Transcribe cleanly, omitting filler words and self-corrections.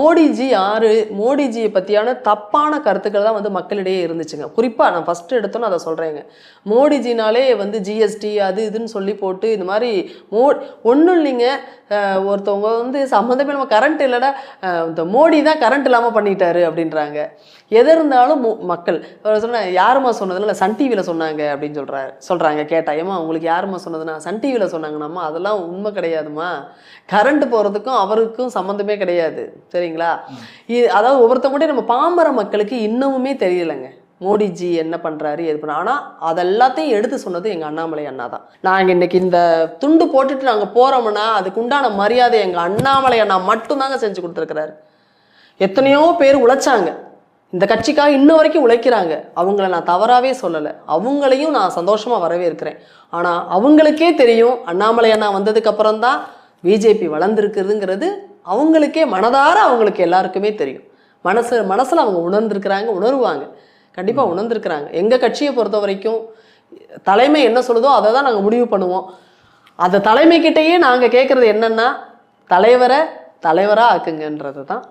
மோடிஜி யாரு, மோடிஜியை பற்றியான தப்பான கருத்துக்கள் தான் வந்து மக்களிடையே இருந்துச்சுங்க. குறிப்பாக நான் ஃபஸ்ட்டு எடுத்தோன்னு அதை சொல்கிறேங்க. மோடிஜினாலே வந்து ஜிஎஸ்டி அது இதுன்னு சொல்லி போட்டு இந்த மாதிரி ஒன்றும் இல்லைங்க. ஒருத்தவங்க வந்து சம்மந்தமே நம்ம கரண்ட் இல்லைன்னா இந்த மோடி தான் கரண்ட் இல்லாமல் பண்ணிட்டாரு அப்படின்றாங்க. எது இருந்தாலும் மக்கள் சொன்ன யாருமா சொன்னதுன்னா இல்லை சன் டிவியில் சொன்னாங்க அப்படின்னு சொல்கிறாங்க. கேட்டா ஏமா உங்களுக்கு யாருமா சொன்னதுன்னா சன் டிவியில் சொன்னாங்கன்னாம்மா அதெல்லாம் உண்மை கிடையாதுமா. கரண்ட் போகிறதுக்கும் அவருக்கும் சம்மந்தமே கிடையாது. சரிங்களா? அதாவது ஒவ்வொருத்தவங்க நம்ம பாமர மக்களுக்கு இன்னமுமே தெரியலைங்க மோடிஜி என்ன பண்ணுறாரு எது பண்ண. ஆனால் அதெல்லாத்தையும் எடுத்து சொன்னது எங்கள் அண்ணாமலை அண்ணா தான். நாங்கள் இன்னைக்கு இந்த துண்டு போட்டுட்டு நாங்கள் போகிறோம்னா அதுக்கு உண்டான மரியாதை எங்கள் அண்ணாமலை அண்ணா மட்டும்தாங்க செஞ்சு கொடுத்துருக்குறாரு. எத்தனையோ பேர் உழைச்சாங்க, இந்த கட்சிக்காக இன்ன வரைக்கும் உழைக்கிறாங்க. அவங்கள நான் தவறாகவே சொல்லலை, அவங்களையும் நான் சந்தோஷமாக வரவேற்கிறேன். ஆனால் அவங்களுக்கே தெரியும் அண்ணாமலை அண்ணா வந்ததுக்கு அப்புறம் தான் பிஜேபி வளர்ந்துருக்குதுங்கிறது அவங்களுக்கே மனதார அவங்களுக்கு எல்லாருக்குமே தெரியும். மனசில் அவங்க உணர்ந்துருக்குறாங்க, உணர்வாங்க, கண்டிப்பாக உணர்ந்துருக்குறாங்க. எங்கள் கட்சியை பொறுத்த வரைக்கும் தலைமை என்ன சொல்லுதோ அதை தான் நாங்கள் முடிவு பண்ணுவோம். அந்த தலைமைக்கிட்டேயே நாங்கள் கேட்குறது என்னென்னா தலைவராக ஆக்குங்கன்றது தான்.